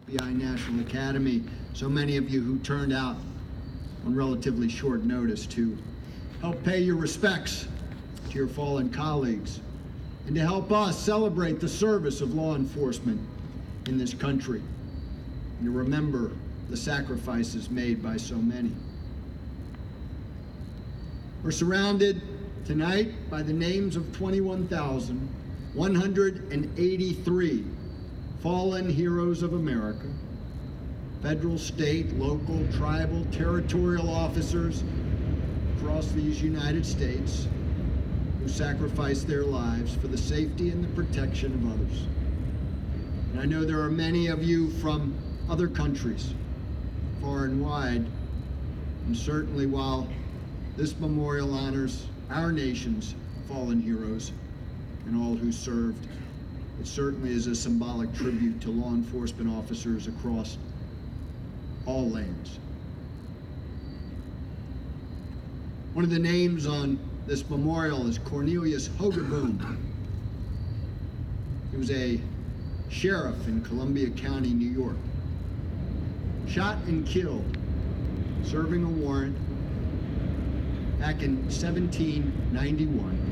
FBI National Academy, so many of you who turned out on relatively short notice to help pay your respects to your fallen colleagues and to help us celebrate the service of law enforcement in this country and to remember the sacrifices made by so many. We're surrounded tonight by the names of 21,183 fallen heroes of America, federal, state, local, tribal, territorial officers across these United States who sacrificed their lives for the safety and the protection of others. And I know there are many of you from other countries, far and wide, and certainly while this memorial honors our nation's fallen heroes and all who served, it certainly is a symbolic tribute to law enforcement officers across all lands. One of the names on this memorial is Cornelius Hogaboom. He was a sheriff in Columbia County, New York. Shot and killed, serving a warrant back in 1791.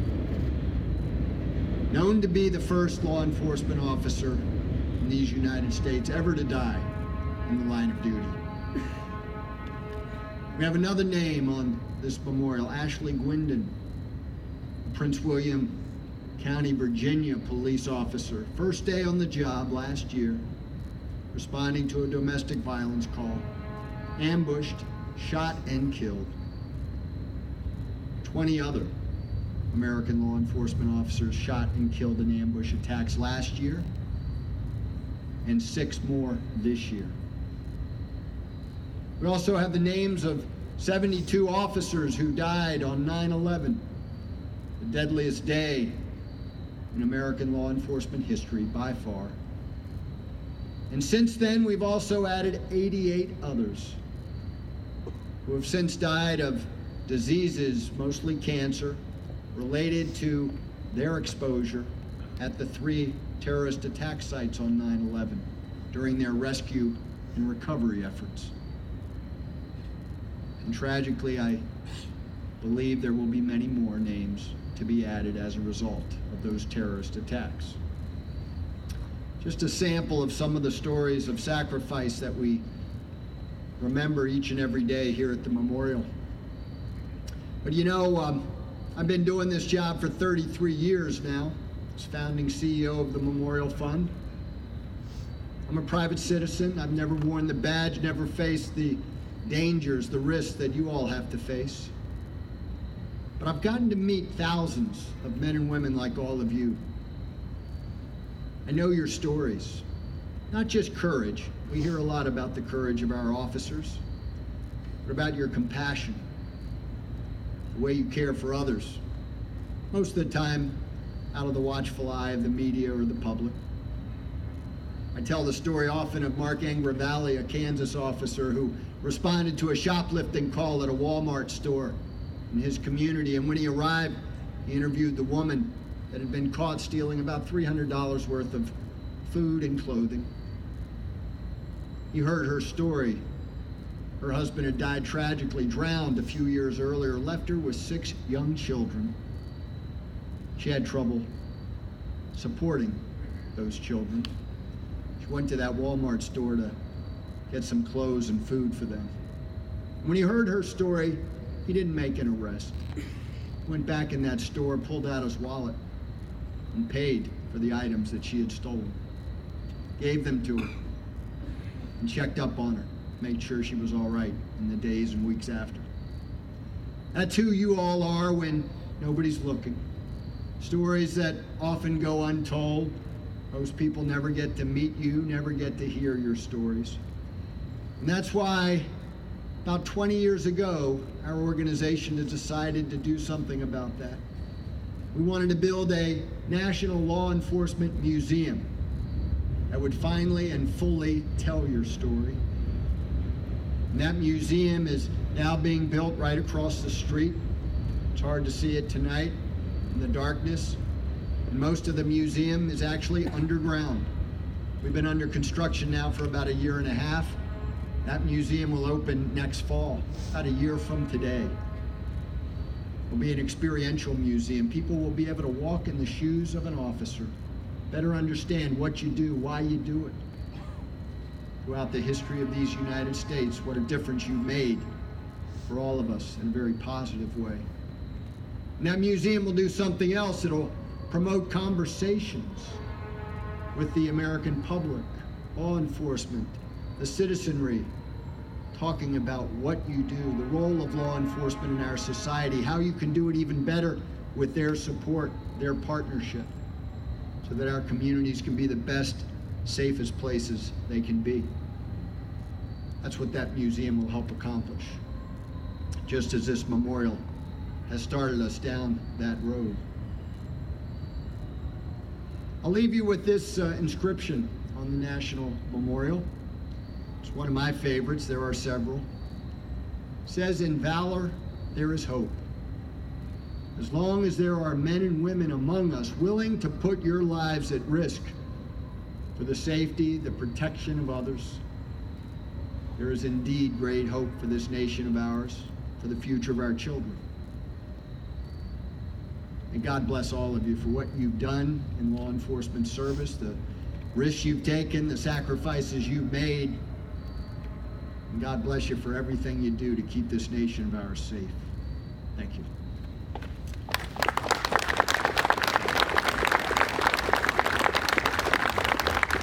Known to be the first law enforcement officer in these United States ever to die in the line of duty. We have another name on this memorial, Ashley Gwindon, Prince William County, Virginia police officer. First day on the job last year, responding to a domestic violence call, ambushed, shot, and killed. 20 other American law enforcement officers shot and killed in ambush attacks last year, and 6 more this year. We also have the names of 72 officers who died on 9/11, the deadliest day in American law enforcement history by far. And since then, we've also added 88 others who have since died of diseases, mostly cancer, related to their exposure at the 3 terrorist attack sites on 9/11 during their rescue and recovery efforts. And tragically, I believe there will be many more names to be added as a result of those terrorist attacks. Just a sample of some of the stories of sacrifice that we remember each and every day here at the memorial. But you know, I've been doing this job for 33 years now, as founding CEO of the Memorial Fund. I'm a private citizen. I've never worn the badge, never faced the dangers, the risks that you all have to face. But I've gotten to meet thousands of men and women like all of you. I know your stories, not just courage. We hear a lot about the courage of our officers, but about your compassion, the way you care for others, most of the time out of the watchful eye of the media or the public. I tell the story often of Mark Angravalley, a Kansas officer who responded to a shoplifting call at a Walmart store in his community, and when he arrived, he interviewed the woman that had been caught stealing about $300 worth of food and clothing. He heard her story. Her husband had died tragically, drowned a few years earlier, left her with 6 young children. She had trouble supporting those children. She went to that Walmart store to get some clothes and food for them. When he heard her story, he didn't make an arrest. He went back in that store, pulled out his wallet, and paid for the items that she had stolen. Gave them to her, and checked up on her, made sure she was all right in the days and weeks after. That's who you all are when nobody's looking. Stories that often go untold. Most people never get to meet you, never get to hear your stories. And that's why about 20 years ago, our organization has decided to do something about that. We wanted to build a National Law Enforcement Museum that would finally and fully tell your story. And that museum is now being built right across the street. It's hard to see it tonight in the darkness. And most of the museum is actually underground. We've been under construction now for about a year and a half. That museum will open next fall, about a year from today. It will be an experiential museum. People will be able to walk in the shoes of an officer, better understand what you do, why you do it. Throughout the history of these United States, what a difference you've made for all of us in a very positive way. And that museum will do something else. It'll promote conversations with the American public, law enforcement, the citizenry, talking about what you do, the role of law enforcement in our society, how you can do it even better with their support, their partnership, so that our communities can be the best, safest places they can be. That's what that museum will help accomplish, just as this memorial has started us down that road. I'll leave you with this inscription on the National Memorial. It's one of my favorites. There are several. It says, "In valor, there is hope. As long as there are men and women among us willing to put your lives at risk for the safety, the protection of others, there is indeed great hope for this nation of ours, for the future of our children." And God bless all of you for what you've done in law enforcement service, the risks you've taken, the sacrifices you've made. And God bless you for everything you do to keep this nation of ours safe. Thank you.